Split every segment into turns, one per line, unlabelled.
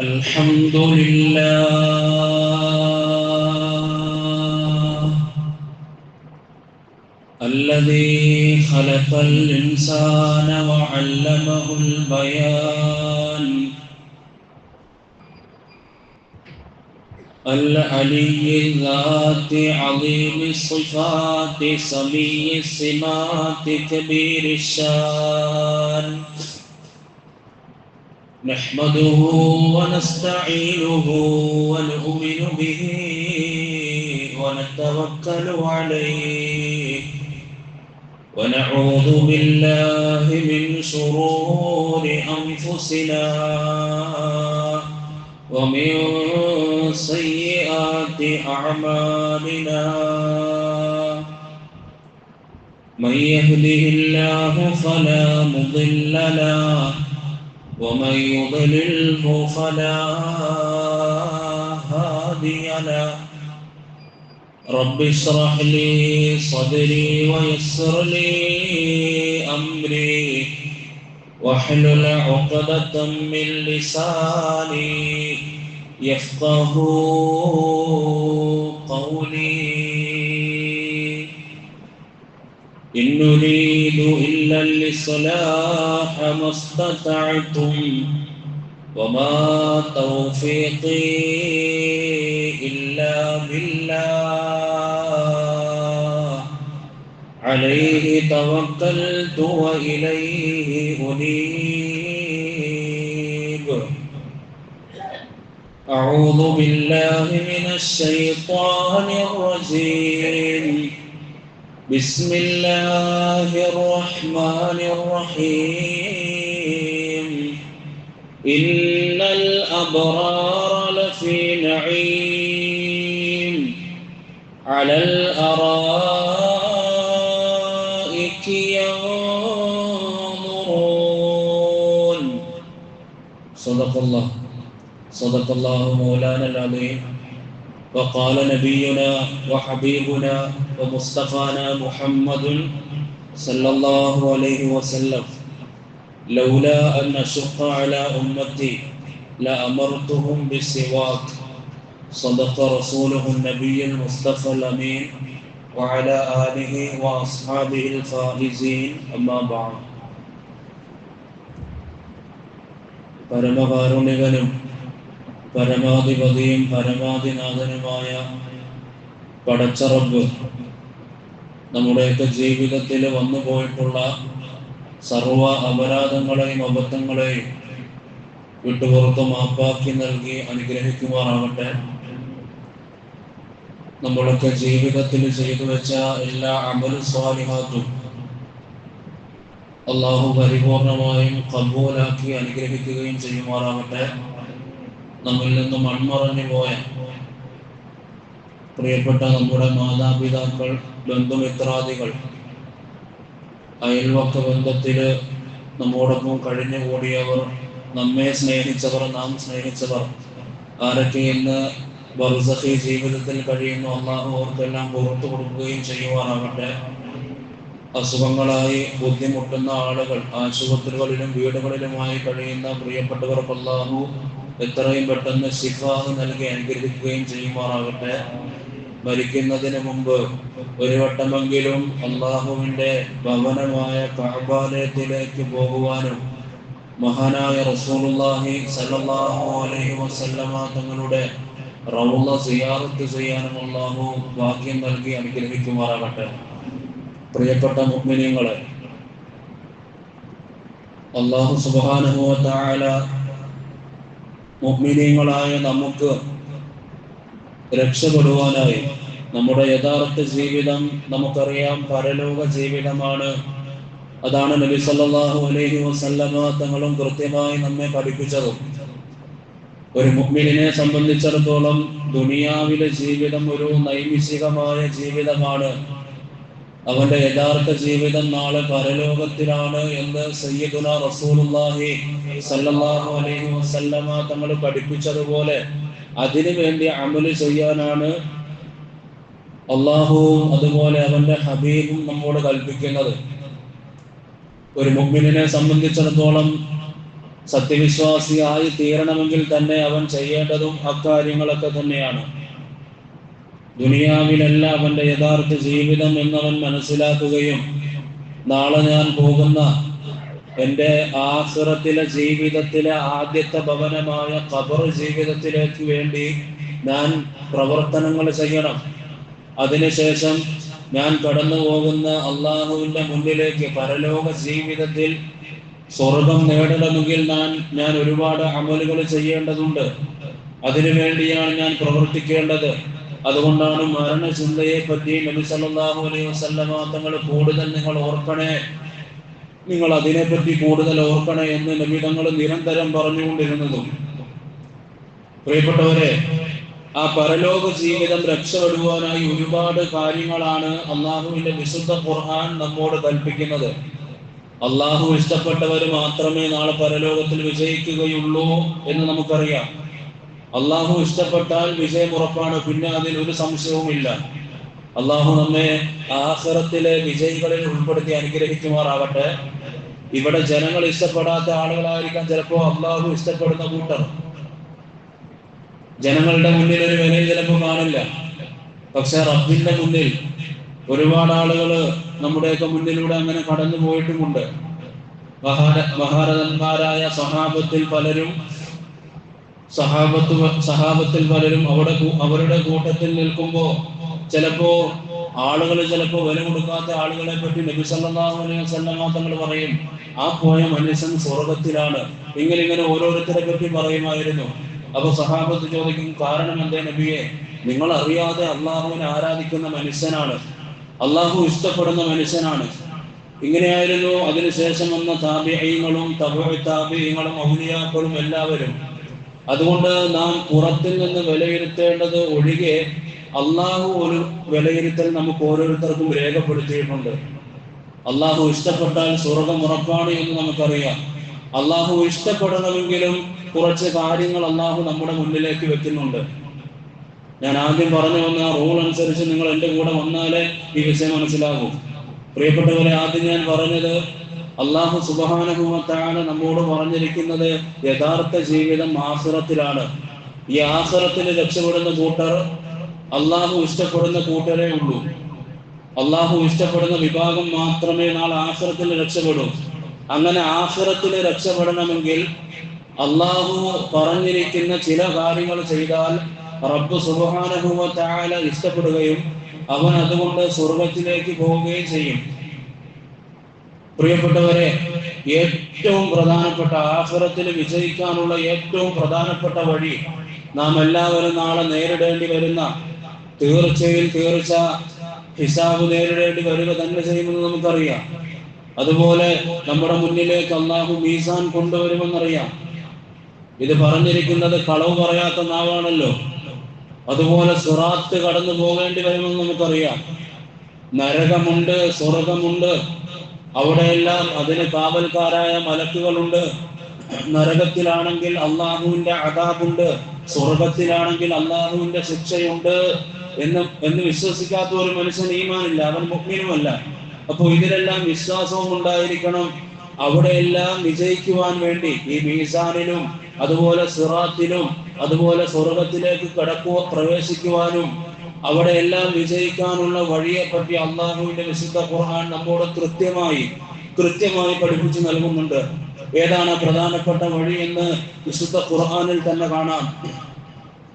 الحمد لله الذي خلق الإنسان وعلمه البيان العلي الذات عظيم الصفات سمي السمات كبير الشان نحمده ونستعينه ونؤمن به ونتوكل عليه ونعوذ بالله من شرور أنفسنا ومن سيئات أعمالنا من يهده الله فلا مضل له ومن يضلله فلا هادي له رب اشرح لي صدري ويسر لي أمري واحلل عقدة من لساني يفقه قولي إن نريد إلا الإصلاح ما استطعتم وما توفيقي إلا بالله عليه توكلت وإليه أنيب أعوذ بالله من الشيطان الرجيم بسم الله الرحمن الرحيم إن الأبرار لفي نعيم على الأرائك ينظرون صدق الله مولانا العظيم وقال نبينا وحبيبنا ومصطفانا محمد صلى الله عليه وسلم لولا أن أشق على أمتي لأمرتهم بالسواك صدق رسوله النبي المصطفى الأمين وعلى آله وأصحابه الفائزين أما بعد പരമകാരുണികനും പരമാധിപതിയും പരമാധിനാഥനുമായ പടച്ച റബ്ബ് നമ്മുടെയൊക്കെ ജീവിതത്തിൽ വന്നു പോയിട്ടുള്ള സർവ അപരാധങ്ങളെയും അബദ്ധങ്ങളെയും വിട്ടുപുറത്ത് മാപ്പാക്കി നൽകി അനുഗ്രഹിക്കുമാറാകട്ടെ. നമ്മളൊക്കെ ജീവിതത്തിൽ ചെയ്തു വെച്ച എല്ലാ അമൽ സ്വാലിഹാത്തും അള്ളാഹു പരിപൂർണമായും ഖബൂലാക്കി അനുഗ്രഹിക്കുകയും ചെയ്യുമാറാകട്ടെ. നമ്മിൽ നിന്നും മൺമറഞ്ഞു പോയ പ്രിയപ്പെട്ട നമ്മുടെ മാതാപിതാക്കൾ, ബന്ധുമിത്രാദികൾ, അയൽവക്ക ബന്ധത്തില് നമ്മോടൊപ്പം കഴിഞ്ഞുകൂടിയവർ, നമ്മെ സ്നേഹിച്ചവർ, നാം സ്നേഹിച്ചവർ ആരൊക്കെ ഇന്ന് ബർസഖി ജീവിതത്തിൽ കഴിയുന്നു, അള്ളാഹു അവർക്കെല്ലാം പുറത്തു കൊടുക്കുകയും ചെയ്യുവാനാകട്ടെ. അസുഖങ്ങളായി ബുദ്ധിമുട്ടുന്ന ആളുകൾ, ആശുപത്രികളിലും വീടുകളിലുമായി കഴിയുന്ന പ്രിയപ്പെട്ടവർക്ക് അള്ളാഹു എത്രയും പെട്ടെന്ന് ശിഫാഹ് നൽകി അനുഗ്രഹിക്കുകയും ചെയ്യുമാറാകട്ടെ. മരിക്കുന്നതിന് മുമ്പ് ഒരു വട്ടമെങ്കിലും അള്ളാഹുവിൻ്റെ ഭവനമായ കഅബാലയത്തിലേക്ക് പോകുവാനും മഹാനായ റസൂലുള്ളാഹി സ്വല്ലല്ലാഹു അലൈഹി വസല്ലമ തങ്ങളുടെ റൗള സിയാറത്ത് ചെയ്യാനും അള്ളാഹു ഭാഗ്യം നൽകി അനുഗ്രഹിക്കുമാറാകട്ടെ. പ്രിയപ്പെട്ട മുഅ്മിനീങ്ങളെ, അല്ലാഹു സുബ്ഹാനഹു വ തആല മുഅ്മിനീങ്ങളായ നമുക്ക് രക്ഷപ്പെടുവാനായി നമ്മുടെ യഥാർത്ഥ ജീവിതം നമുക്കറിയാം, പരലോക ജീവിതമാണ്. അതാണ് നബി സല്ലല്ലാഹു അലൈഹി വസല്ലമ തങ്ങളും കൃത്യമായി നമ്മെ പഠിപ്പിച്ചതും. ഒരു മുഅ്മിനിനെ സംബന്ധിച്ചിടത്തോളം ദുനിയാവിലെ ജീവിതം ഒരു നൈമിഷികമായ ജീവിതമാണ്. അവന്റെ യഥാർത്ഥ ജീവിതം നാളെ പരലോകത്തിലാണ് എന്ന് സയ്യിദുനാ റസൂലുള്ളാഹി സ്വല്ലല്ലാഹു അലൈഹി വസല്ലമ തങ്ങൾ പഠിപ്പിച്ചതുപോലെ അതിനു വേണ്ടി അമല് ചെയ്യാനാണ് അള്ളാഹുവും അതുപോലെ അവന്റെ ഹബീബും നമ്മോട് കൽപ്പിക്കുന്നത്. ഒരു മുഅ്മിനിനെ സംബന്ധിച്ചിടത്തോളം സത്യവിശ്വാസിയായി തീരണമെങ്കിൽ തന്നെ അവൻ ചെയ്യേണ്ടതും അക്കാര്യങ്ങളൊക്കെ തന്നെയാണ്. ദുനിയാവിലല്ല അവന്റെ യഥാർത്ഥ ജീവിതം എന്നവൻ മനസ്സിലാക്കുകയും നാളെ ഞാൻ പോകുന്ന എൻ്റെ ആഖിറത്തിലെ ജീവിതത്തിലെ ആദ്യത്തെ ഭവനമായ ഖബർ ജീവിതത്തിലേക്ക് വേണ്ടി ഞാൻ പ്രവർത്തനങ്ങൾ ചെയ്യണം. അതിനുശേഷം ഞാൻ കടന്നു പോകുന്ന അള്ളാഹുവിൻ്റെ മുന്നിലേക്ക് പരലോക ജീവിതത്തിൽ സ്വർഗം നേടണമെങ്കിൽ ഞാൻ ഒരുപാട് അമലുകൾ ചെയ്യേണ്ടതുണ്ട്. അതിനുവേണ്ടിയാണ് ഞാൻ പ്രവർത്തിക്കേണ്ടത്. അതുകൊണ്ടാണ് മരണചിന്തയെ പറ്റി നബി സല്ലല്ലാഹു അലൈഹി വസല്ലമ തങ്ങൾ കൂടുതൽ നിങ്ങൾ അതിനെപ്പറ്റി കൂടുതൽ ഓർക്കണേ എന്ന് നബി തങ്ങൾ നിരന്തരം പറഞ്ഞുകൊണ്ടിരുന്നതും. പ്രിയപ്പെട്ടവരെ, ആ പരലോക ജീവിതം രക്ഷപ്പെടുവാനായി ഒരുപാട് കാര്യങ്ങളാണ് അള്ളാഹുവിന്റെ വിശുദ്ധ ഖുർആൻ നമ്മോട് കൽപ്പിക്കുന്നത്. അള്ളാഹു ഇഷ്ടപ്പെട്ടവർ മാത്രമേ നാളെ പരലോകത്തിൽ വിജയിക്കുകയുള്ളൂ എന്ന് നമുക്കറിയാം. അള്ളാഹു ഇഷ്ടപ്പെട്ടാൽ വിജയം ഉറപ്പാണ്, പിന്നെ അതിൽ ഒരു സംശയവുമില്ല. അള്ളാഹു നമ്മെ ആഖിറത്തിലെ വിജയികളിൽ ഉൾപ്പെടുത്തി അനുഗ്രഹിക്കുമാറാകട്ടെ. ഇവിടെ ജനങ്ങൾ ഇഷ്ടപ്പെടാത്ത ആളുകളായിരിക്കാം ചിലപ്പോൾ അള്ളാഹു ഇഷ്ടപ്പെടുന്ന കൂട്ടർ. ജനങ്ങളുടെ മുന്നിൽ ഒരു വിലയും ചിലപ്പോൾ കാണില്ല. പക്ഷെ റബ്ബിന്റെ മുന്നിൽ ഒരുപാട് ആളുകൾ നമ്മുടെയൊക്കെ മുന്നിലൂടെ അങ്ങനെ കടന്നു പോയിട്ടുമുണ്ട്. മഹാരഥന്മാരായ സഹാബത്തിൽ പലരും അവരുടെ കൂട്ടത്തിൽ നിൽക്കുമ്പോൾ ചിലപ്പോ വില കൊടുക്കാത്ത ആളുകളെ പറ്റി നബി സല്ലല്ലാഹു അലൈഹി വസല്ലം തങ്ങൾ പറയും, ആ പോയ മനുഷ്യൻ സ്വർഗത്തിലാണ്. ഇങ്ങനെ ഓരോരുത്തരെ പറ്റി പറയുമായിരുന്നു. അപ്പൊ സഹാബത്ത് ചോദിക്കും, കാരണം എന്തേ നബിയെ? നിങ്ങൾ അറിയാതെ അള്ളാഹുവിനെ ആരാധിക്കുന്ന മനുഷ്യനാണ്, അള്ളാഹു ഇഷ്ടപ്പെടുന്ന മനുഷ്യനാണ്. ഇങ്ങനെയായിരുന്നു അതിനുശേഷം വന്ന താബിഈങ്ങളും താബിഈങ്ങളും ഔലിയാക്കളും എല്ലാവരും. അതുകൊണ്ട് നാം പുറത്തിൽ നിന്ന് വിലയിരുത്തേണ്ടത് ഒഴികെ അള്ളാഹു ഒരു വിലയിരുത്തൽ നമുക്ക് ഓരോരുത്തർക്കും രേഖപ്പെടുത്തിയിട്ടുണ്ട്. അള്ളാഹു ഇഷ്ടപ്പെട്ടാൽ സ്വർഗം ഉറപ്പാണ് എന്ന് നമുക്കറിയാം. അള്ളാഹു ഇഷ്ടപ്പെടണമെങ്കിലും കുറച്ച് കാര്യങ്ങൾ അള്ളാഹു നമ്മുടെ മുന്നിലേക്ക് വെക്കുന്നുണ്ട്. ഞാൻ ആദ്യം പറഞ്ഞു വന്ന റൂൾ അനുസരിച്ച് നിങ്ങൾ എൻ്റെ കൂടെ വന്നാലേ ഈ വിഷയം മനസ്സിലാകൂ. പ്രിയപ്പെട്ടവരെ, ആദ്യം ഞാൻ പറഞ്ഞത് അല്ലാഹു സുബ്ഹാനഹു വ തആല നമ്മോട് പറഞ്ഞിരിക്കുന്നത് യഥാർത്ഥ ജീവിതം ആഖിറത്തിലാണ്. ഈ ആഖിറത്തിൽ രക്ഷപ്പെടുന്ന കൂട്ടർ അല്ലാഹു ഇഷ്ടപ്പെടുന്ന കൂട്ടരേ ഉള്ളൂ. അല്ലാഹു ഇഷ്ടപ്പെടുന്ന വിഭാഗം മാത്രമേ നാളെ ആഖിറത്തിൽ രക്ഷപ്പെടൂ. അങ്ങനെ ആഖിറത്തിൽ രക്ഷപ്പെടണമെങ്കിൽ അല്ലാഹു പറഞ്ഞിരിക്കുന്ന ചില കാര്യങ്ങൾ ചെയ്താൽ റബ്ബ് സുബ്ഹാനഹു വ തആല ഇഷ്ടപ്പെടുകയും അവൻ അതുകൊണ്ട് സ്വർഗത്തിലേക്ക് പോവുകയും ചെയ്യും. പ്രിയപ്പെട്ടവരെ, ഏറ്റവും പ്രധാനപ്പെട്ട ആഖിറത്തിൽ വിജയിക്കാനുള്ള ഏറ്റവും പ്രധാനപ്പെട്ട വഴി നാം എല്ലാവരും നാളെ നേരിടേണ്ടി വരുന്ന തീർച്ച ഹിസാബ് നേരിടേണ്ടി വരിക തന്നെ ചെയ്യുമെന്ന് നമുക്കറിയാം. അതുപോലെ നമ്മുടെ മുന്നിലേക്ക് അല്ലാഹു മീസാൻ കൊണ്ടുവരുമെന്നറിയാം. ഇത് പറഞ്ഞിരിക്കുന്നത് കളവ് പറയാത്ത നാവാണല്ലോ. അതുപോലെ സിറാത്ത് കടന്നു പോകേണ്ടി വരുമെന്ന് നമുക്കറിയാം. നരകമുണ്ട്, സ്വർഗമുണ്ട്, അവിടെയെല്ലാം അതിന് കാവൽക്കാരായ മലക്കുകളുണ്ട്. നരകത്തിലാണെങ്കിൽ അള്ളാഹുവിന്റെ അദാബുണ്ട്, സ്വർഗത്തിലാണെങ്കിൽ അള്ളാഹുവിന്റെ ശിക്ഷയുണ്ട് എന്ന് വിശ്വസിക്കാത്ത ഒരു മനുഷ്യൻ ഈമാനില്ല, അവൻ മുഅ്മിനുമല്ല. അപ്പോൾ ഇതിലെല്ലാം വിശ്വാസവും ഉണ്ടായിരിക്കണം. അവിടെയെല്ലാം വിജയിക്കുവാൻ വേണ്ടി ഈ മീസാനിലും അതുപോലെ സിറാത്തിലും അതുപോലെ സ്വർഗത്തിലേക്ക് പ്രവേശിക്കുവാനും അവിടെയെല്ലാം വിജയിക്കാനുള്ള വഴിയെപ്പറ്റി അള്ളാഹുവിന്റെ വിശുദ്ധ ഖുർആൻ നമ്മോട് കൃത്യമായി പഠിപ്പിച്ചു നൽകുന്നുണ്ട്. ഏതാണ് പ്രധാനപ്പെട്ട വഴി എന്ന് വിശുദ്ധ ഖുർആനിൽ തന്നെ കാണാം.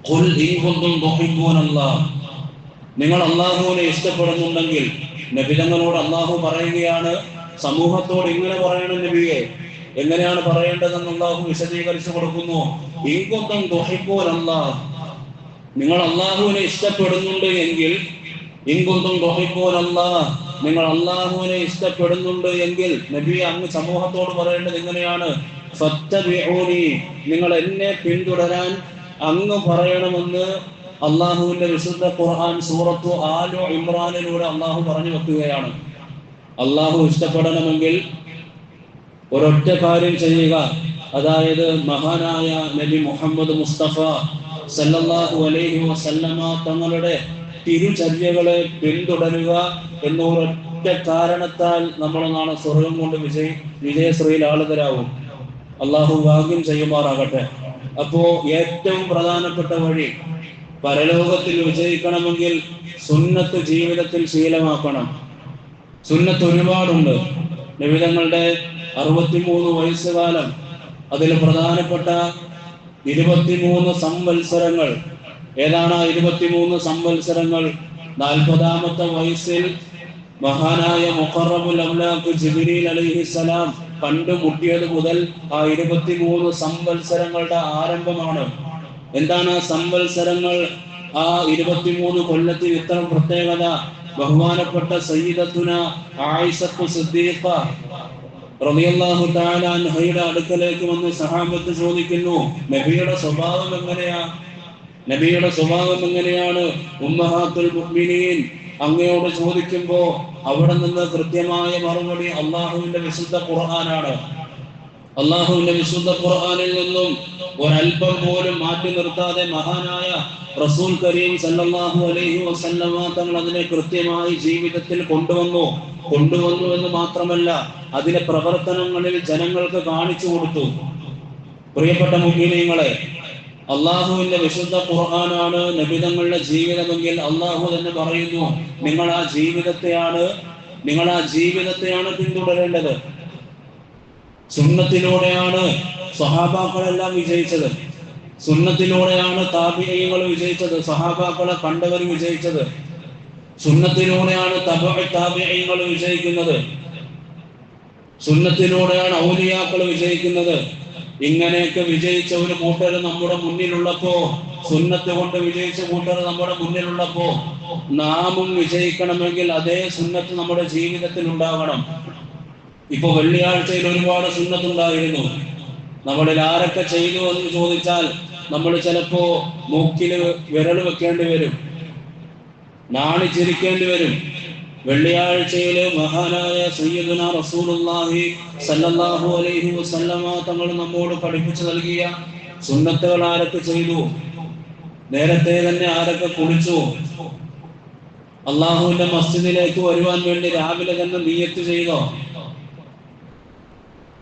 ഖുൽ ഇൻ കുന്തും തുഹിബ്ബൂനല്ലാഹ്, നിങ്ങൾ അള്ളാഹുവിനെ ഇഷ്ടപ്പെടുന്നുണ്ടെങ്കിൽ, നബി തങ്ങളോട് അള്ളാഹു പറയുകയാണ്, സമൂഹത്തോട് ഇങ്ങനെ പറയണം നബിയെ. എങ്ങനെയാണ് പറയേണ്ടതെന്ന് അള്ളാഹു വിശദീകരിച്ചു കൊടുക്കുന്നു. ഇൻ കുന്തും തുഹിബ്ബൂനല്ലാഹ്, നിങ്ങൾ അള്ളാഹുവിനെ ഇഷ്ടപ്പെടുന്നുണ്ട് എങ്കിൽ, നിങ്ങൾ അള്ളാഹുവിനെ ഇഷ്ടപ്പെടുന്നുണ്ട് എങ്കിൽ നബി അങ്ങ് സമൂഹത്തോട് പറയേണ്ടത് എങ്ങനെയാണ്? ഫത്തബിഊനി, നിങ്ങൾ എന്നെ പിന്തുടരാൻ അങ്ങ് പറയണമെന്ന് അള്ളാഹുവിന്റെ വിശുദ്ധ ഖുർആൻ സൂറത്തു ആലു ഇമ്രാനിലൂടെ അള്ളാഹു പറഞ്ഞു വെക്കുകയാണ്. അള്ളാഹു ഇഷ്ടപ്പെടണമെങ്കിൽ ഒരൊറ്റ കാര്യം ചെയ്യുക, അതായത് മഹാനായ നബി മുഹമ്മദ് മുസ്തഫ സല്ലല്ലാഹു അലൈഹി വസല്ലമ തങ്ങളുടെ തിരുചര്യകളെ പിന്തുടരുക എന്ന ഒരൊറ്റ കാരണത്താൽ നമ്മൾ നാളെ സ്വർഗം കൊണ്ട് വിജയശ്രീലാളിതരാകും. അള്ളാഹു ഭാഗ്യം ചെയ്യുമാറാകട്ടെ. അപ്പോ ഏറ്റവും പ്രധാനപ്പെട്ട വഴി പരലോകത്തിൽ വിജയിക്കണമെങ്കിൽ സുന്നത്ത് ജീവിതത്തിൽ ശീലമാക്കണം. സുന്നത്ത് ഒരുപാടുണ്ട്. നബി തങ്ങളുടെ 63 വയസ്സുകാലം, അതിൽ പ്രധാനപ്പെട്ട 23 സംവത്സരങ്ങൾ. ഏതാണ് 23 സംവത്സരങ്ങൾ? 40ാമത്തെ വയസ്സിൽ മഹാനായ മുഖറബുൽ അംലാഖ് ജിബ്രീൽ അലൈഹിസ്സലാം കണ്ടുമുട്ടിയത് മുതൽ ആ 23 സംവത്സരങ്ങളുടെ ആരംഭമാണ്. എന്താണ് ആ സംവത്സരങ്ങൾ? ആ 23 കൊല്ലത്തിൽ ഇത്ര പ്രത്യേകത. ബഹുമാനപ്പെട്ട സയ്യിദത്തുന ആയിഷത്തു സിദ്ദീഖ റളിയല്ലാഹു തആല അൻഹയുടെ അടുക്കലേക്ക് വന്ന് സഹാബത്ത് ചോദിക്കുന്നു, നബിയുടെ സ്വഭാവം എങ്ങനെയാ? നബിയുടെ സ്വഭാവം എങ്ങനെയാണ് ഉമ്മഹാത്തുൽ മുഅ്മിനീൻ അങ്ങയോട് ചോദിക്കുമ്പോ അവിടെ നിന്ന് കൃത്യമായ മറുപടി അള്ളാഹുവിന്റെ വിശുദ്ധ ഖുർആനാണ്. അള്ളാഹുവിന്റെ വിശുദ്ധ ഖുർആനിൽ നിന്നും ഒരൽപ്പം പോലും മാറ്റി നിർത്താതെ മഹാനായ റസൂൽ കരീം സല്ലല്ലാഹു അലൈഹി വസല്ലമ തങ്ങൾ അതിനെ കൃത്യമായി ജീവിതത്തിൽ കൊണ്ടുവന്നു എന്ന് മാത്രമല്ല, അതിലെ പ്രവർത്തനങ്ങളിൽ ജനങ്ങൾക്ക് കാണിച്ചു കൊടുത്തു. പ്രിയപ്പെട്ട മുഅ്മിനീങ്ങളെ, അള്ളാഹുവിന്റെ വിശുദ്ധ ഖുർആനാണ് നബിതങ്ങളുടെ ജീവിതമെങ്കിൽ അള്ളാഹു തന്നെ പറയുന്നു, നിങ്ങൾ ആ ജീവിതത്തെയാണ് പിന്തുടരേണ്ടത്. സുന്നത്തിലൂടെയാണ് സ്വഹാബാക്കളെല്ലാം വിജയിച്ചത്. സുന്നത്തിലൂടെയാണ് താബിഈങ്ങൾ വിജയിച്ചത്, സ്വഹാബാക്കളെ കണ്ടവർ വിജയിച്ചത്. സുന്നത്തിലൂടെയാണ് തബഉ താബിഈങ്ങൾ വിജയിക്കുന്നത്. സുന്നത്തിലൂടെയാണ് ഔലിയാക്കൾ വിജയിക്കുന്നത്. ഇങ്ങനെയൊക്കെ വിജയിച്ച ഒരു കൂട്ടർ നമ്മുടെ മുന്നിലുള്ളപ്പോ, സുന്നത്ത് കൊണ്ട് വിജയിച്ച കൂട്ടർ നമ്മുടെ മുന്നിലുള്ളപ്പോ, നാമും വിജയിക്കണമെങ്കിൽ അതേ സുന്നത്ത് നമ്മുടെ ജീവിതത്തിൽ ഉണ്ടാകണം. ഇപ്പൊ വെള്ളിയാഴ്ചയിൽ ഒരുപാട് സുന്നത്തുണ്ടായിരുന്നു. നമ്മളിൽ ആരൊക്കെ ചെയ്തു എന്ന് ചോദിച്ചാൽ നമ്മൾ ചിലപ്പോ മൂക്കില് വിരൽ വെക്കേണ്ടി വരും, നാണിച്ചിരിക്കേണ്ടി വരും. വെള്ളിയാഴ്ചയില് മഹാനായ സയ്യിദുനാ റസൂലുള്ളാഹി സല്ലല്ലാഹു അലൈഹി വസല്ലമ തങ്ങൾ നമ്മോട് പഠിപ്പിച്ചു നൽകിയ സുന്നത്തുകൾ ആരൊക്കെ ചെയ്തു? നേരത്തെ തന്നെ ആരൊക്കെ കുളിച്ചു? അള്ളാഹുവിന്റെ മസ്ജിദിലേക്ക് വരുവാൻ വേണ്ടി രാവിലെ തന്നെ നിയ്യത്ത് ചെയ്തോ?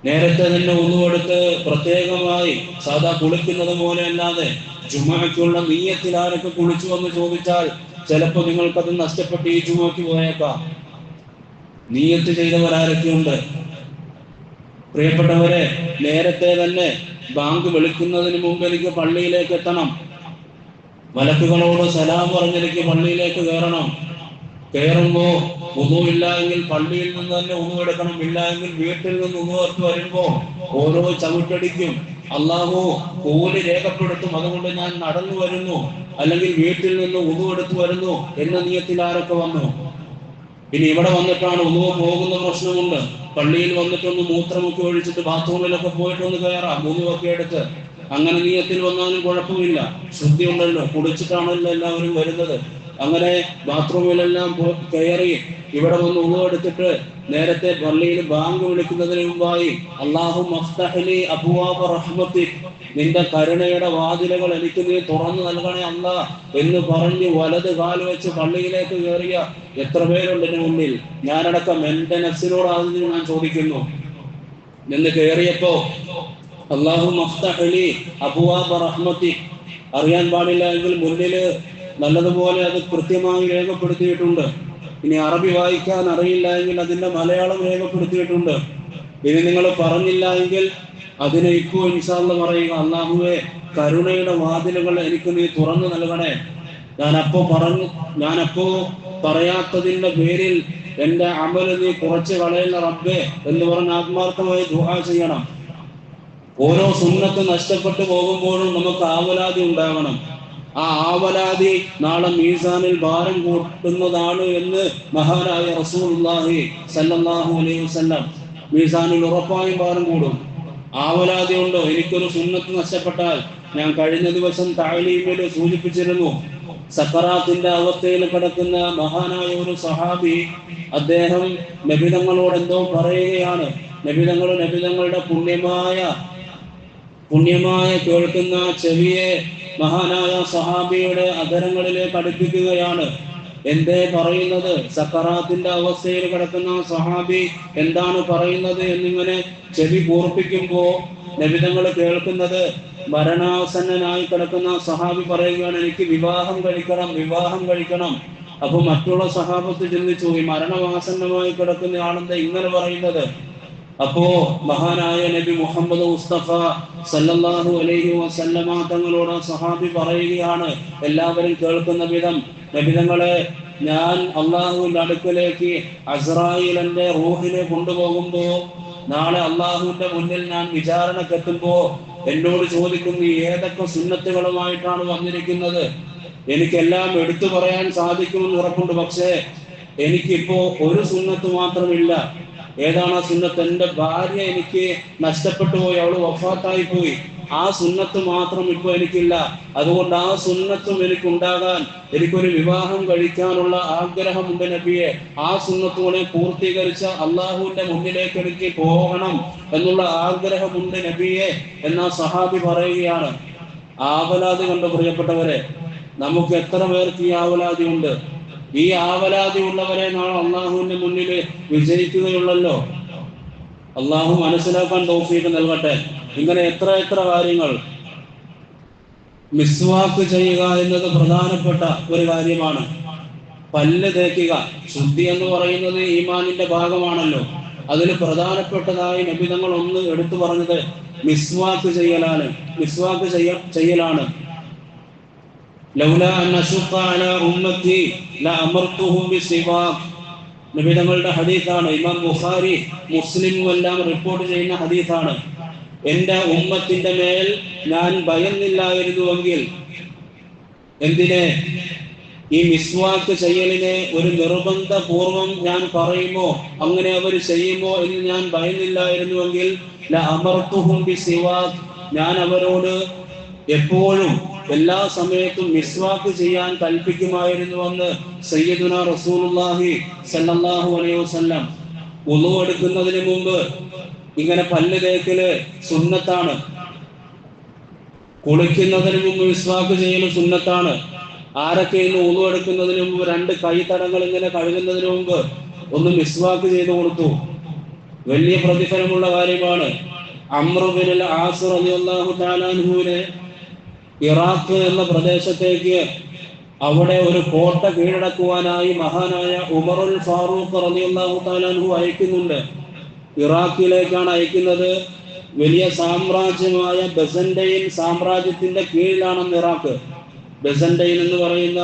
നേരത്തെ തന്നെ ഒന്നുകൊടുത്ത് പ്രത്യേകമായി സാധാ കുളിക്കുന്നത് പോലെ അല്ലാതെ ജുമുഅയ്ക്കുള്ള നിയ്യത്തിൽ ആരൊക്കെ കുളിച്ചു എന്ന് ചോദിച്ചാൽ ചിലപ്പോൾ നിങ്ങൾക്കത് നഷ്ടപ്പെട്ട് ഈ ജുമുഅയ്ക്ക് പോയേക്കാം. നിയ്യത്ത് ചെയ്തവരാരൊക്കെയുണ്ട്? പ്രിയപ്പെട്ടവരെ, നേരത്തെ തന്നെ ബാങ്ക് വിളിക്കുന്നതിന് മുമ്പ് എനിക്ക് പള്ളിയിലേക്ക് എത്തണം, മലക്കുകളോട് സലാം പറഞ്ഞെനിക്ക് പള്ളിയിലേക്ക് കയറണം. കയറുമ്പോ വുദു ഇല്ല എങ്കിൽ പള്ളിയിൽ നിന്ന് തന്നെ വുദു എടുക്കണം, ഇല്ല എങ്കിൽ വീട്ടിൽ നിന്ന് വുദു എടുത്ത് വരുമ്പോ ഓരോ ചവിട്ടടിക്കും അള്ളാഹു കൂലി രേഖപ്പെടുത്തും. അതുകൊണ്ട് ഞാൻ നടന്നു വരുന്നു, അല്ലെങ്കിൽ വീട്ടിൽ നിന്ന് വുദു എടുത്ത് വരുന്നു എന്ന നിയത്തിൽ ആരൊക്കെ വന്നു? ഇനി ഇവിടെ വന്നിട്ടാണ് വുദു പോകുന്ന പ്രശ്നമുണ്ട്. പള്ളിയിൽ വന്നിട്ടൊന്ന് മൂത്രമൊക്കെ ഒഴിച്ചിട്ട് ബാത്റൂമിലൊക്കെ പോയിട്ടൊന്ന് കയറാം, വുദുവൊക്കെ എടുത്ത്. അങ്ങനെ നിയത്തിൽ വന്നാലും കുഴപ്പമില്ല, ശുദ്ധി ഉണ്ടല്ലോ, കുടിച്ചിട്ടാണല്ലോ എല്ലാവരും വരുന്നത്. അങ്ങനെ ബാത്റൂമിലെല്ലാം കയറി ഇവിടെ വന്ന് വുദു എടുത്തിട്ട് നേരത്തെ പള്ളിയിൽ ബാങ്ക് വിളിക്കുന്നതിന് മുമ്പായി അല്ലാഹു മഫ്തഹ്ലി അബ്വാബ റഹ്മതിക്, നിന്റെ കരുണയുടെ വാതിലുകൾ എനിക്ക് നീ തുറന്നു നൽകണേ അല്ലാ എന്ന് പറഞ്ഞ് വലത് കാൽ വെച്ച് പള്ളിയിലേക്ക് കയറിയ എത്ര പേരുണ്ട് എന്റെ മുന്നിൽ? ഞാനടക്കം എന്റെ നഫ്സിനോട് ആദ്യം ഞാൻ ചോദിക്കുന്നു. എന്ന് കയറിയപ്പോ അല്ലാഹു മഫ്തഹ്ലി അബ്വാബ റഹ്മതിക് അറിയാൻ പാടില്ല എങ്കിൽ മുന്നില് നല്ലതുപോലെ അത് കൃത്യമായി രേഖപ്പെടുത്തിയിട്ടുണ്ട്. ഇനി അറബി വായിക്കാൻ അറിയില്ല എങ്കിൽ അതിന്റെ മലയാളം രേഖപ്പെടുത്തിയിട്ടുണ്ട്. ഇനി നിങ്ങൾ പറഞ്ഞില്ല എങ്കിൽ അതിനെ ഇപ്പോൾ ഇൻഷാ അല്ലാഹ് പറയുക, അല്ലാഹുവേ കരുണയുടെ വാതിലുകൾ എനിക്ക് നീ തുറന്നു നൽകണേ. ഞാനപ്പോ പറയാത്തതിന്റെ പേരിൽ എന്റെ അമല് നീ കുറച്ച് കളയുന്ന റബ്ബേ എന്ന് പറഞ്ഞ് ആത്മാർത്ഥമായി ദുആ ചെയ്യണം. ഓരോ സുന്നത്ത് നഷ്ടപ്പെട്ടു പോകുമ്പോഴും നമുക്ക് ആവലാതി ഉണ്ടാകണം. ആ ആവലാതി നാളെ മീസാനിൽ ഭാരം കൂട്ടുന്നതാണ് എന്ന് മഹാനായ റസൂലുള്ളാഹി സല്ലല്ലാഹു അലൈഹി വസല്ലം. മീസാനിൽ ഉറപ്പായും ഭാരം കൂടും. ആവലാതി ഉണ്ടോ? എനിക്കൊരു സുന്നത്ത് നഷ്ടപ്പെട്ടാൽ, ഞാൻ കഴിഞ്ഞ ദിവസം തഅലീമിൽ സൂചിപ്പിച്ചിരുന്നു, സക്കറാത്തിന്റെ അവസ്ഥയിൽ കിടക്കുന്ന മഹാനായ ഒരു സഹാബി, അദ്ദേഹം നബിതങ്ങളോട് എന്തോ പറയുകയാണ്. നബിതങ്ങളുടെ പുണ്യമായ കേൾക്കുന്ന ചെവിയെ മഹാനായ സഹാബിയുടെ അധരങ്ങളിലേക്ക് അടുപ്പിക്കുകയാണ്. എന്തേ പറയുന്നത്? സക്കറാത്തിന്റെ അവസ്ഥയിൽ കിടക്കുന്ന സഹാബി എന്താണ് പറയുന്നത് എന്നിങ്ങനെ ചെവി കൂർപ്പിക്കുമ്പോ നബിതങ്ങൾ കേൾക്കുന്നത് മരണാസന്നനായി കിടക്കുന്ന സഹാബി പറയുകയാണ്, എനിക്ക് വിവാഹം കഴിക്കണം. അപ്പൊ മറ്റുള്ള സഹാബത്ത് ചിന്തിച്ചു, ഈ മരണവാസന്നമായി കിടക്കുന്ന ആളെന്താ ഇങ്ങനെ പറയുന്നത്? അപ്പോ മഹാനായ നബി മുഹമ്മദ് മുസ്തഫ സല്ലല്ലാഹു അലൈഹി വസല്ലമ തങ്ങളോട് സഹാബി പറയുകയാണ്, എല്ലാവരും കേൾക്കുന്ന വിധം, നബിതങ്ങളെ, ഞാൻ അള്ളാഹുവിന്റെ അടുക്കലേക്ക് അസ്രായീലിന്റെ റൂഹിനെ കൊണ്ടുപോകുമ്പോ, നാളെ അള്ളാഹുവിന്റെ മുന്നിൽ ഞാൻ വിചാരണക്കെത്തുമ്പോ എന്നോട് ചോദിക്കുന്നു, ഏതൊക്കെ സുന്നത്തുകളുമായിട്ടാണ് വന്നിരിക്കുന്നത്? എനിക്കെല്ലാം എടുത്തു പറയാൻ സാധിക്കുമെന്ന് ഉറപ്പുണ്ട്. പക്ഷേ എനിക്കിപ്പോ ഒരു സുന്നത്ത് മാത്രമില്ല. ഏതാണ് ആ സുന്നത്ത്? എൻ്റെ ഭാര്യ എനിക്ക് നഷ്ടപ്പെട്ടു പോയി, അവള് വഫാത്തായി പോയി. ആ സുന്നത്ത് മാത്രം ഇപ്പൊ എനിക്കില്ല. അതുകൊണ്ട് ആ സുന്നത്തും എനിക്കുണ്ടാകാൻ, എനിക്കൊരു വിവാഹം കഴിക്കാനുള്ള ആഗ്രഹമുണ്ട് നബിയെ. ആ സുന്നത്തുകളെ പൂർത്തീകരിച്ച അള്ളാഹുവിന്റെ മുന്നിലേക്ക് എനിക്ക് പോകണം എന്നുള്ള ആഗ്രഹമുണ്ട് നബിയെ എന്ന സഹാബി പറയുകയാണ്. ആവലാതി കണ്ട് പ്രിയപ്പെട്ടവരെ, നമുക്ക് എത്ര പേർക്ക് ഈ ആവലാതി ഉണ്ട്? ഈ ആവലാതി ഉള്ളവരെ നാളെ അള്ളാഹുവിന്റെ മുന്നിൽ വിജയിക്കുകയുള്ളല്ലോ. അള്ളാഹു മനസ്സിലാക്കാൻ തൗഫീഖ് നൽകട്ടെ. ഇങ്ങനെ എത്ര കാര്യങ്ങൾ. മിസ്വാക്ക് ചെയ്യുക എന്നത് പ്രധാനപ്പെട്ട ഒരു കാര്യമാണ്. പല്ല് തേക്കുക, ശുദ്ധി എന്ന് പറയുന്നത് ഈമാനിന്റെ ഭാഗമാണല്ലോ. അതിൽ പ്രധാനപ്പെട്ടതായി നബിതങ്ങൾ ഒന്ന് എടുത്തു പറഞ്ഞത് മിസ്വാക്ക് ചെയ്യലാണ്. ലൗലാ അൻ അശുഖ അലാ ഉമ്മത്തി ലഅമർതുഹും ബിസിവാക്. നബിതങ്ങളുടെ ഹദീസാണ്. ഇമാം ബുഖാരി മുസ്ലിമും എല്ലാം റിപ്പോർട്ട് ചെയ്യുന്ന ഹദീസാണ്. എൻ്റെ ഉമ്മത്തിന്റെ മേൽ ഞാൻ ഭയന്നില്ലായിരുന്നുവെങ്കിൽ, എന്തിനെ? ഈ മിസ്വാക്ക് ചെയ്യലിനെ ഒരു നിർബന്ധപൂർവം ഞാൻ പറയുമോ, അങ്ങനെ അവർ ചെയ്യുമോ എന്ന് ഞാൻ ഭയന്നില്ലായിരുന്നുവെങ്കിൽ ലഅമർതുഹും ബിസിവാക്, ഞാൻ അവരോട് എപ്പോഴും എല്ലാ സമയത്തും മിസ്വാക്ക് ചെയ്യാൻ കൽപ്പിക്കുമായിരുന്നുവെന്ന് സയ്യിദുനാ റസൂലുള്ളാഹി സല്ലല്ലാഹു അലൈഹി വസല്ലം. വുളു എടുക്കുന്നതിന് മുമ്പ് ഇങ്ങനെ പല്ല് തേക്കല് സുന്നത്താണ്. കുളിക്കുന്നതിന് മുമ്പ് മിസ്വാക്ക് ചെയ്യല് സുന്നത്താണ്. ആരൊക്കെ ഇന്ന് വുളു എടുക്കുന്നതിന് മുമ്പ് 2 കൈത്തടങ്ങൾ ഇങ്ങനെ കഴുകുന്നതിന് മുമ്പ് ഒന്ന് മിസ്വാക്ക് ചെയ്തു കൊടുത്തു? വലിയ പ്രതിഫലമുള്ള കാര്യമാണ്. അംറു ബിനുൽ ആസ് റളിയല്ലാഹു തആല അൻഹുവിനെ ഇറാഖ് എന്ന പ്രദേശത്തേക്ക് അവിടെ ഒരു കോട്ട കീഴടക്കുവാനായി മഹാനായ ഉമറുൽ ഫാറൂഖ് റളിയല്ലാഹു തആല അൻഹു അയക്കുന്നുണ്ട്. ഇറാഖിലേക്കാണ് അയക്കുന്നത്. വലിയ സാമ്രാജ്യമായ ബസന്റൈൻ സാമ്രാജ്യത്തിന്റെ കീഴിലാണ് ഇറാഖ്. ബസന്റൈൻ എന്ന് പറയുന്ന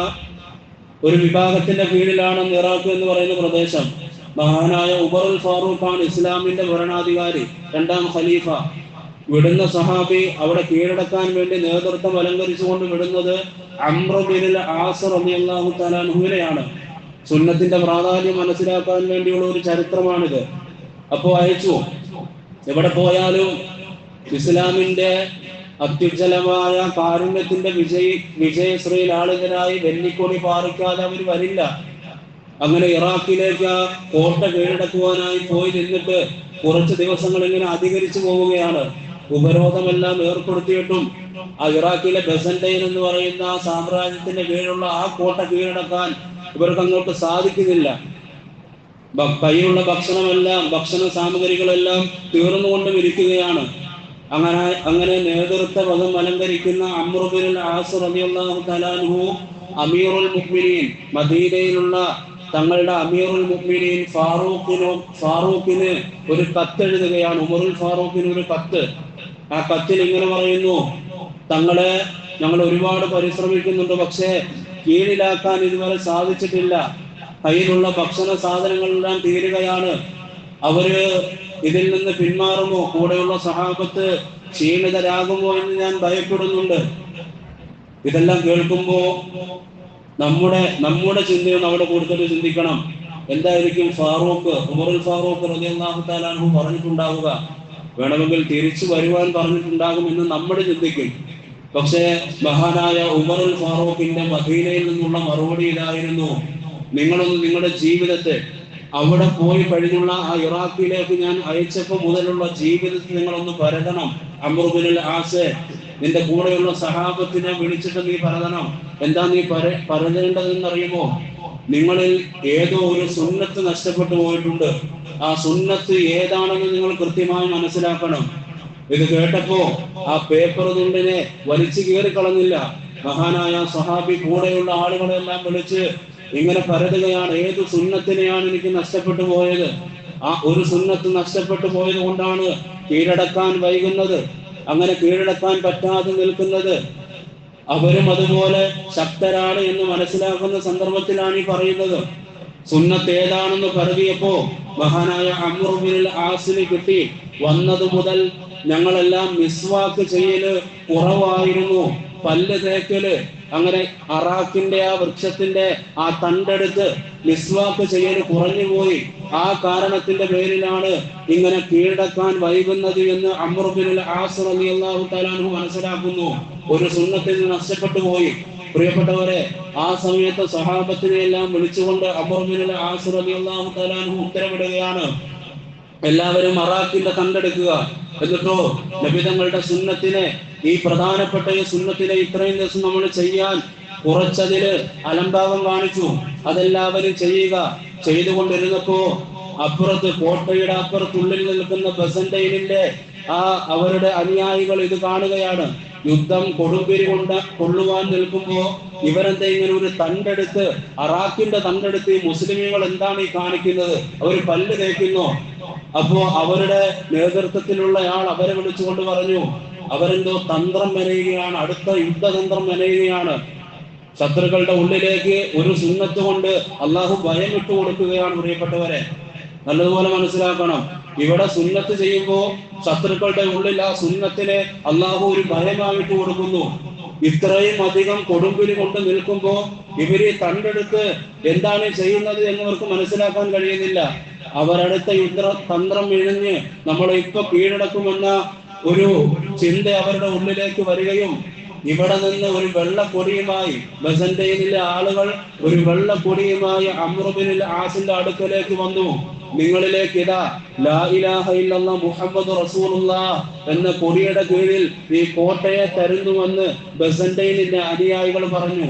ഒരു വിഭാഗത്തിന്റെ കീഴിലാണ് ഇറാഖ് എന്ന് പറയുന്ന പ്രദേശം. മഹാനായ ഉമറുൽ ഫാറൂഖാണ് ഇസ്ലാമിന്റെ ഭരണാധികാരി, 2ാം ഖലീഫ. വിടുന്ന സഹാബി അവിടെ കീഴടക്കാൻ വേണ്ടി നേതൃത്വം അലങ്കരിച്ചുകൊണ്ട് വിടുന്നത് അംറു ബിനുൽ ആസ് റളിയല്ലാഹു തആല അൻഹുവിനെയാണ്. സുന്നത്തിന്റെ പ്രാധാന്യം മനസ്സിലാക്കാൻ വേണ്ടിയുള്ള ഒരു ചരിത്രമാണിത്. അപ്പോ അയച്ചു. എവിടെ പോയാലും ഇസ്ലാമിന്റെ അത്യുജ്വലമായ കാരുണ്യത്തിന്റെ വിജയശ്രീ ലാളിതരായി വെന്നിക്കൊടി പാറിക്കാതെ അവർ വരില്ല. അങ്ങനെ ഇറാഖിലേക്ക് കോട്ട കീഴടക്കുവാനായി പോയി നിന്നിട്ട് കുറച്ച് ദിവസങ്ങൾ ഇങ്ങനെ അധികരിച്ചു പോവുകയാണ്. ഉപരോധമെല്ലാം ഏർപ്പെടുത്തിയിട്ടും ആ ഇറാഖിലെ ബസന്റൈൻ എന്ന് പറയുന്ന ആ സാമ്രാജ്യത്തിന്റെ കീഴിലുള്ള ആ കോട്ട കീഴടക്കാൻ ഇവർക്ക് അങ്ങോട്ട് സാധിക്കുന്നില്ല. കയ്യിലുള്ള ഭക്ഷണ സാമഗ്രികളെല്ലാം തീർന്നുകൊണ്ടും ഇരിക്കുകയാണ്. അങ്ങനെ നേതൃത്വ പദം അലങ്കരിക്കുന്ന അംറു ബിനുൽ ആസ് റളിയല്ലാഹു തആല അൻഹു അമീറുൽ മുഅ്മിനീൻ, മദീനയിലുള്ള തങ്ങളുടെ അമീറുൽ മുഅ്മിനീൻ ഫാറൂഖിന് ഒരു കത്തെഴുതുകയാണ്. ഉമറുൽ ഫാറൂഖിന് ഒരു കത്ത്. ആ കത്തിൽ ഇങ്ങനെ പറയുന്നു, ഞങ്ങൾ ഒരുപാട് പരിശ്രമിക്കുന്നുണ്ട്, പക്ഷേ കീഴിലാക്കാൻ ഇതുവരെ സാധിച്ചിട്ടില്ല. കയ്യിലുള്ള ഭക്ഷണ സാധനങ്ങളെല്ലാം തീരുകയാണ്. അവര് ഇതിൽ നിന്ന് പിന്മാറുമോ, കൂടെയുള്ള സഹാബത്ത് ക്ഷീണിതരാകുമോ എന്ന് ഞാൻ ഭയപ്പെടുന്നുണ്ട്. ഇതെല്ലാം കേൾക്കുമ്പോ നമ്മുടെ ചിന്തയൊന്നും അവിടെ കൊടുത്തിട്ട് ചിന്തിക്കണം. എന്തായിരിക്കും ഉമറുൽ ഫാറൂഖ് റളിയല്ലാഹു തആല അൻഹു പറഞ്ഞിട്ടുണ്ടാവുക? വേണമെങ്കിൽ തിരിച്ചു വരുവാൻ പറഞ്ഞിട്ടുണ്ടാകുമെന്ന് നമ്മൾ ചിന്തിക്കും. പക്ഷേ മഹാനായ ഉമറുൽ ഫാറൂഖിന്റെ മദീനയിൽ നിന്നുള്ള മറുപടി ഇതായിരുന്നു: നിങ്ങളൊന്ന് നിങ്ങളുടെ ജീവിതത്തെ, അവിടെ പോയി കഴിഞ്ഞുള്ള ആ ഇറാഖിലേക്ക് ഞാൻ അയച്ചപ്പോൾ മുതലുള്ള ജീവിതത്തിൽ നിങ്ങളൊന്ന് പരതണം. അംറു ബിനുൽ ആസ്, നിന്റെ കൂടെയുള്ള സഹാബത്തിനെ വിളിച്ചിട്ട് നീ പരതണം. എന്താ നീ പരതേണ്ടതെന്നറിയുമോ? നിങ്ങളിൽ ഏതോ ഒരു സുന്നത്ത് നഷ്ടപ്പെട്ടു പോയിട്ടുണ്ട്. ആ സുന്നത്ത് ഏതാണെന്ന് നിങ്ങൾ കൃത്യമായി മനസ്സിലാക്കണം. ഇത് കേട്ടപ്പോ ആ പേപ്പർ തുണ്ടിനെ വലിച്ചു കീറിക്കളഞ്ഞില്ല. മഹാനായ സ്വഹാബി കൂടെയുള്ള ആളുകളെല്ലാം വിളിച്ച് ഇങ്ങനെ പരതുകയാണ്, ഏത് സുന്നത്തിനെയാണ് എനിക്ക് നഷ്ടപ്പെട്ടു പോയത്? ആ ഒരു സുന്നത്ത് നഷ്ടപ്പെട്ടു പോയത് കൊണ്ടാണ് കീഴടക്കാൻ വൈകുന്നത്, അങ്ങനെ കീഴടക്കാൻ പറ്റാതെ നിൽക്കുന്നത്. അവരും അതുപോലെ ശക്തരാണ് എന്ന് മനസ്സിലാക്കുന്ന സന്ദർഭത്തിലാണ് ഈ പറയുന്നത്. സുന്നത്ത് ഏതാണെന്ന് പരതിയപ്പോ മഹാനായ അംർ ഇബ്നുൽ ആസിന് കിട്ടി. വന്നത് മുതൽ ഞങ്ങളെല്ലാം മിസ്വാക്ക് ചെയ്യല് കുറവായിരുന്നു, പല്ല് തേക്കല്, അങ്ങനെ അറാഖിന്റെ ആ വൃക്ഷത്തിന്റെ ആ തണ്ടെടുത്ത് മിസ്വാക്ക് ചെയ്യല് കുറഞ്ഞുപോയി. ആ കാരണത്തിന്റെ പേരിലാണ് ഇങ്ങനെ കീഴടക്കാൻ വൈകുന്നത് എന്ന് അംർ ഇബ്നുൽ ആസ് റളിയല്ലാഹു തആല അൻഹു മനസ്സിലാക്കുന്നു. ഒരു സുന്നത്തിൽ നഷ്ടപ്പെട്ടു പോയി. പ്രിയപ്പെട്ടവരെ, ആ സമയത്ത് സഹാബത്തിനെ എല്ലാം വിളിച്ചുകൊണ്ട് അംർ ഇബ്നുൽ ആസ് റളിയല്ലാഹു തആല അൻഹു ഉത്തരവിടുകയാണ്, എല്ലാവരും അറാഖിന്റെ തണ്ടെടുക്കുക. എന്നിട്ടോ നബിതങ്ങളുടെ സുന്നത്തിനെ, ഈ പ്രധാനപ്പെട്ട ഈ സുന്നത്തിനെ ഇത്രയും ദിവസം നമ്മൾ ചെയ്യാൻ കുറച്ചതില് അലംഭാവം കാണിച്ചു, അതെല്ലാവരും ചെയ്യുക. ചെയ്തുകൊണ്ടിരുന്നപ്പോ അപ്പുറത്ത്, കോട്ടയുടെ അപ്പുറത്തുള്ളിൽ നിൽക്കുന്ന ബസന്റൈനിന്റെ അവരുടെ അനുയായികൾ ഇത് കാണുകയാണ്. യുദ്ധം കൊടുമ്പിരി കൊള്ളുവാൻ നിൽക്കുമ്പോ ഇവരെന്താ ഇങ്ങനെ ഒരു തണ്ടെടുത്ത്, അറാഖിന്റെ തണ്ടെടുത്ത് ഈ മുസ്ലിമീങ്ങൾ എന്താണ് ഈ കാണിക്കുന്നത്? അവർ പല്ല് തേക്കുന്നോ? അപ്പോ അവരുടെ നേതൃത്വത്തിലുള്ള ആൾ അവരെ വിളിച്ചുകൊണ്ട് പറഞ്ഞു, അവരെന്തോ തന്ത്രം മെനയുകയാണ്, അടുത്ത യുദ്ധതന്ത്രം മെനയുകയാണ്. ശത്രുക്കളുടെ ഉള്ളിലേക്ക് ഒരു സുന്നത്ത് കൊണ്ട് അള്ളാഹു ഭയം ഇട്ടു കൊടുക്കുകയാണ്. പ്രിയപ്പെട്ടവരെ, നല്ലതുപോലെ മനസ്സിലാക്കണം. ഇവിടെ സുന്നത്ത് ചെയ്യുമ്പോ ശത്രുക്കളുടെ ഉള്ളിൽ ആ സുന്നത്തിനെ അള്ളാഹു ഒരു ഭയമായിട്ട് കൊടുക്കുന്നു. ഇത്രയും അധികം കൊടുമ്പിരി കൊണ്ട് നിൽക്കുമ്പോ ഇവര് തണ്ടെടുത്ത് എന്താണ് ചെയ്യുന്നത് എന്നവർക്ക് മനസ്സിലാക്കാൻ കഴിയുന്നില്ല. അവരടുത്ത തന്ത്രം ഇഴഞ്ഞ് നമ്മളെ ഇപ്പൊ കീഴടക്കുമെന്ന ഒരു ചിന്ത അവരുടെ ഉള്ളിലേക്ക് വരികയും ഇവിടെ നിന്ന് ഒരു വെള്ളക്കൊടിയുമായി ബസന്റൈനിലെ ആളുകൾ ഒരു വെള്ളക്കൊടിയുമായി അംർ ഇബ്നുൽ ആസിന്റെ അടുക്കലേക്ക് വന്നു. നിങ്ങളിലേക്ക് ഇതാ ലാ ഇലാഹ ഇല്ലല്ലാഹ് മുഹമ്മദ് റസൂലുള്ളാഹ് എന്ന കൊടിയുടെ കീഴിൽ ഈ കോട്ടയെ തരുന്നുവെന്ന് ബസന്റൈനിലെ അനുയായികൾ പറഞ്ഞു.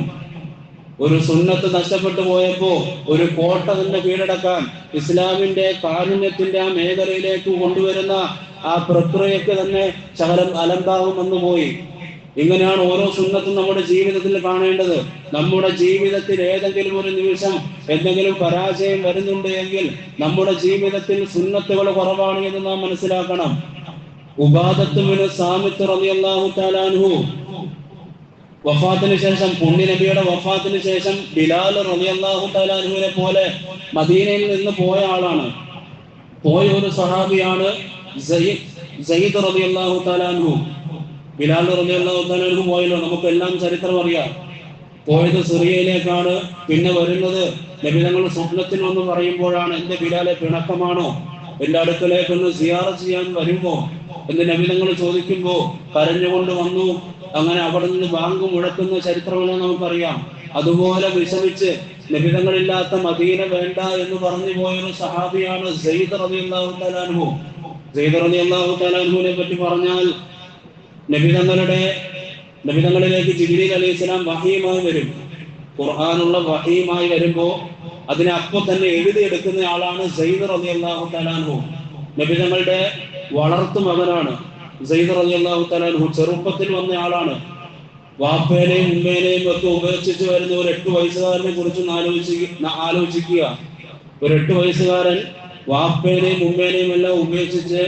ഒരു സുന്നത്ത് നഷ്ടപ്പെട്ടു പോയപ്പോ ഒരു കോട്ട തന്നെ കീഴടക്കാൻ ഇസ്ലാമിന്റെ കാരുണ്യത്തിന്റെ ആ മേഖലയിലേക്ക് കൊണ്ടുവരുന്ന ആ പ്രക്രിയക്ക് തന്നെ ശകലം അലംഭാവം വന്നുപോയി. ഇങ്ങനെയാണ് ഓരോ സുന്നത്തും നമ്മുടെ ജീവിതത്തിൽ കാണേണ്ടത്. നമ്മുടെ ജീവിതത്തിൽ ഏതെങ്കിലും ഒരു നിമിഷം എന്തെങ്കിലും പരാജയം വരുന്നുണ്ട് എങ്കിൽ നമ്മുടെ ജീവിതത്തിൽ സുന്നത്തുകൾ കുറവാണ് എന്ന് നാം മനസ്സിലാക്കണം. ഉബാദത്ത് ബിൻ സാമിത്ത് റളിയല്ലാഹു തആല അൻഹു വഫാത്തിന് ശേഷം, പുണ്യ നബിയുടെ വഫാത്തിന് ശേഷം ബിലാൽ റളിയല്ലാഹു തആല അൻഹുവിനെ പോലെ മദീനയിൽ നിന്ന് പോയ ആളാണ്. പോയ ഒരു സഹാബിയാണ് സയ്യിദ് റളിയല്ലാഹു തആല അൻഹു. ബിലാൽ റളിയല്ലാഹു തആല അൻഹു പോയല്ലോ, നമുക്കെല്ലാം ചരിത്രം അറിയാം. പോയത് സിറിയയിലേക്കാണ്. പിന്നെ വരുന്നത് നബി തങ്ങൾ സ്വപ്നത്തിൽ വന്ന് പറയുമ്പോഴാണ്, എന്റെ ബിലാലെ പിണക്കമാണോ, എന്റെ അടുക്കലേക്കൊന്ന് സിയാറത്ത് ചെയ്യാൻ വരുമോ എന്ന് നബി തങ്ങൾ ചോദിക്കുമ്പോ കരഞ്ഞുകൊണ്ട് വന്നു. അങ്ങനെ അവിടെ നിന്ന് ബാങ്ക് മുഴക്കുന്ന ചരിത്രമെല്ലാം നമുക്കറിയാം. അതുപോലെ വിഷമിച്ച് നബിതങ്ങളില്ലാത്ത മദീന വേണ്ട എന്ന് പറഞ്ഞു പോയൊരു സഹാബിയാണ് സയ്യിദ് റളിയല്ലാഹു തആല അൻഹു. സയ്യിദ് റളിയല്ലാഹു തആല അൻഹുവിനെ പറ്റി പറഞ്ഞാൽ, നബിതങ്ങളിലേക്ക് ജിബ്രീൽ അലൈഹിസ്സലാം വഹീമായി വരും. ഖുർആനുള്ള വഹീമായി വരുമ്പോ അതിനെ അപ്പൊ തന്നെ എഴുതിയെടുക്കുന്ന ആളാണ് സയ്യിദ് റളിയല്ലാഹു തആല അൻഹു. നബിതങ്ങളുടെ വളർത്തു മകനാണ് സയ്യിദ് റളിയല്ലാഹു തആല അൻഹു. ചെറുപ്പത്തിൽ വന്ന ആളാണ്. വാപ്പേനെയും ഉമ്മേനെയും ഒക്കെ ഉപേക്ഷിച്ച് വരുന്ന ഒരു 8 വയസ്സുകാരനെ കുറിച്ച് ആലോചിക്കുക. ഒരു 8 വയസ്സുകാരൻ വാപ്പേനെയും ഉമ്മേനെയും എല്ലാം ഉപേക്ഷിച്ച്,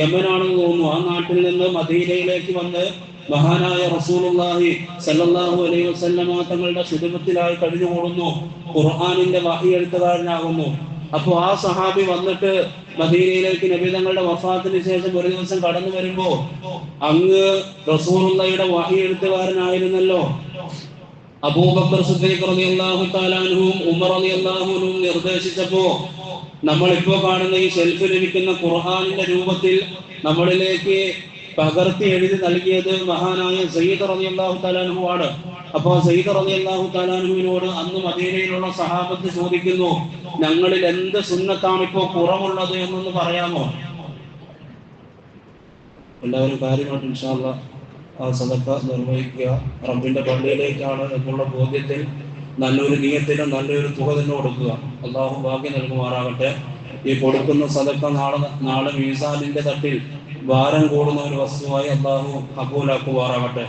യമനാണെന്ന് തോന്നുന്നു, ആ നാട്ടിൽ നിന്ന് മദീനയിലേക്ക് വന്ന് മഹാനായ റസൂലുള്ളാഹി സ്വല്ലല്ലാഹു അലൈഹി വസല്ലമ തങ്ങളുടെ ഖിദ്മത്തിലായി കഴിഞ്ഞുകൂടുന്നു. ഖുർആനിന്റെ വഹി എഴുത്തുകാരനാകുന്നു. അപ്പോൾ ആ സഹാബി വന്നിട്ട് മദീനയിലേക്ക് നബി തങ്ങളുടെ വഫാത്തിന് ശേഷം ഒരു ദിവസം കടന്നു വരുമ്പോ, അങ്ങ് റസൂലുള്ളാഹിയുടെ വഹി എഴുത്തുകാരനായിരുന്നല്ലോ, അബൂബക്കർ സിദ്ദീഖ് റളിയല്ലാഹു തആല അൻഹുവും ഉമർ റളിയല്ലാഹു അൻഹുവും നിർദ്ദേശിച്ചപ്പോ നമ്മളിപ്പോ കാണുന്ന ഈ ഷെൽഫിൽ ഇരിക്കുന്ന ഖുർആനിന്റെ രൂപത്തിൽ നമ്മളിലേക്ക് പകർത്തി എഴുതി നൽകിയത് മഹാനായ സയ്യിദ് റളിയല്ലാഹു തആല അൻഹു ആണ്. അപ്പോൾ സയ്യിദ് റളിയല്ലാഹു തആല അൻഹുവിനോട് അന്ന് മദീനയിലുള്ള സഹാബത്ത് ചോദിക്കുന്നു, ഞങ്ങളിൽ എന്ത് സുന്നത്താണ് ഇപ്പോൾ കുറവുള്ളത് എന്നൊന്ന് പറയാമോ? എല്ലാവരും കാര്യമായിട്ട് ഇൻഷാ അല്ലാഹ് ആ സദഖ നിർവഹിക്കുക. റബ്ബിന്റെ പള്ളിയിലേക്കാണ് എന്നുള്ള ബോധ്യത്തിൽ നല്ലൊരു നീയത്തിനും നല്ലൊരു തുക തന്നെ കൊടുക്കുക. അള്ളാഹു ഭാഗ്യം നൽകുമാറാകട്ടെ. ഈ കൊടുക്കുന്ന സദക്ക നാളെ മീസാനിന്റെ തട്ടിൽ ഭാരം കൂടുന്ന ഒരു വസ്തുവായി അള്ളാഹു കബൂലാക്കുമാറാകട്ടെ.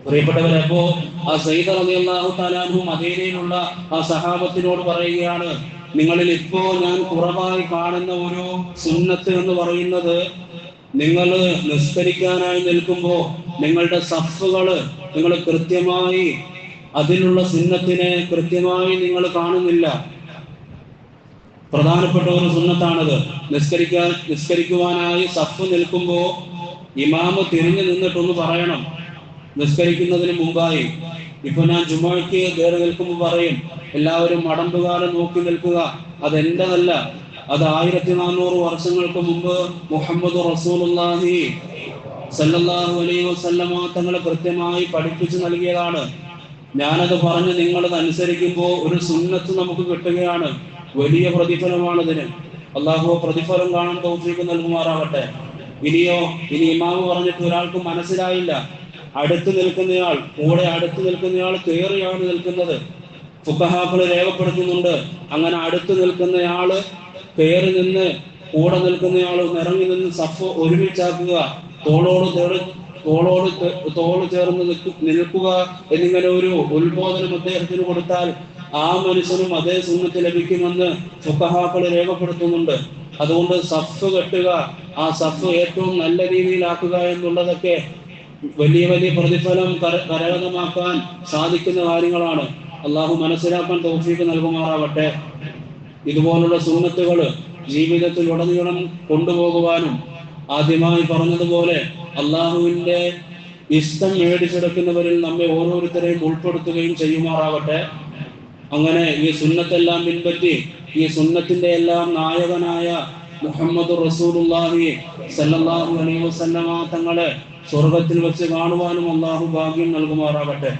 പ്രിയപ്പെട്ടവരെ, അപ്പോ ആ സയ്യിദ് റളിയല്ലാഹു തആല അൻഹു മദീനയിലുള്ള ആ സഹാബത്തിനോട് പറയുകയാണ്, നിങ്ങളിൽ ഇപ്പോ ഞാൻ കുറവായി കാണുന്ന ഒരു സുന്നത്ത് എന്ന് പറയുന്നത്, നിങ്ങൾ നിസ്കരിക്കാനായി നിൽക്കുമ്പോൾ നിങ്ങളുടെ സഫുകള് നിങ്ങൾ കൃത്യമായി അതിലുള്ള സുന്നത്തിനെ കൃത്യമായി നിങ്ങൾ കാണുന്നില്ല. പ്രധാനപ്പെട്ട ഒരു സുന്നത്താണത്. നിസ്കരിക്കുവാനായി സഫ് നിൽക്കുമ്പോൾ ഇമാമ് തിരിഞ്ഞു നിന്നിട്ടൊന്ന് പറയണം നിസ്കരിക്കുന്നതിന് മുമ്പായി. ഇപ്പൊ ഞാൻ ജുമുഅയ്ക്ക് കയറി നിൽക്കുമ്പോൾ പറയും, എല്ലാവരും മടമ്പുകാലം നോക്കി നിൽക്കുക. അതെന്റെതല്ല, അത് 1400 വർഷങ്ങൾക്ക് മുമ്പ് മുഹമ്മദ് റസൂലുള്ളാഹി സല്ലല്ലാഹു അലൈഹി വസല്ലമ തങ്ങൾ കൃത്യമായി പഠിപ്പിച്ചു നൽകിയതാണ്. ഞാനത് പറഞ്ഞ് നിങ്ങളത് അനുസരിക്കുമ്പോൾ ഒരു സുന്നത്ത് നമുക്ക് കിട്ടുകയാണ്. വലിയ പ്രതിഫലമാണിതിന്. അള്ളാഹു പ്രതിഫലം കാണാൻ തൗഫീഖ് നൽകുമാറാകട്ടെ. ഇനി ഇമാമ് പറഞ്ഞിട്ട് ഒരാൾക്ക് മനസ്സിലായില്ല, അടുത്ത് നിൽക്കുന്നയാൾ കയറിയാണ് നിൽക്കുന്നത്. ഫുഖഹാക്കൾ രേഖപ്പെടുത്തുന്നുണ്ട്, അങ്ങനെ അടുത്ത് നിൽക്കുന്നയാള് കയറി നിന്ന് കൂടെ നിൽക്കുന്നയാൾ ഇറങ്ങി നിന്ന് സഫ് ഒരുമിച്ചാക്കുക, തോളോട് ചേർന്ന് നിൽക്കുക എന്നിങ്ങനെ ഒരു ഉത്ബോധനം അദ്ദേഹത്തിന് കൊടുത്താൽ ആ മനുഷ്യനും അതേ സുന്നത്ത് ലഭിക്കുമെന്ന് ഫുഖഹാക്കൾ രേഖപ്പെടുത്തുന്നുണ്ട്. അതുകൊണ്ട് സഫ് കെട്ടുക, ആ സഫ് ഏറ്റവും നല്ല രീതിയിലാക്കുക എന്നുള്ളതൊക്കെ വലിയ വലിയ പ്രതിഫലം കരഗതമാക്കാൻ സാധിക്കുന്ന കാര്യങ്ങളാണ്. അള്ളാഹു മനസ്സിലാക്കാൻ തൗഫീഖ് നൽകുമാറാവട്ടെ. ഇതുപോലുള്ള സുന്നത്തുകൾ ജീവിതത്തിൽ ഉടനീളം കൊണ്ടുപോകുവാനും, ആദ്യമായി പറഞ്ഞതുപോലെ അള്ളാഹുവിന്റെ ഇഷ്ടം മേടിച്ചെടുക്കുന്നവരിൽ നമ്മെ ഓരോരുത്തരെയും ഉൾപ്പെടുത്തുകയും ചെയ്യുമാറാവട്ടെ. അങ്ങനെ ഈ സുന്നത്തെല്ലാം പിൻപറ്റി ഈ സുന്നത്തിന്റെ എല്ലാം നായകനായ മുഹമ്മദ് റസൂലുള്ളാഹി സല്ലല്ലാഹു അലൈഹി വസല്ലമ തങ്ങളെ സ്വർഗത്തിൽ വെച്ച് കാണുവാനും അള്ളാഹു ഭാഗ്യം നൽകുമാറാകട്ടെ.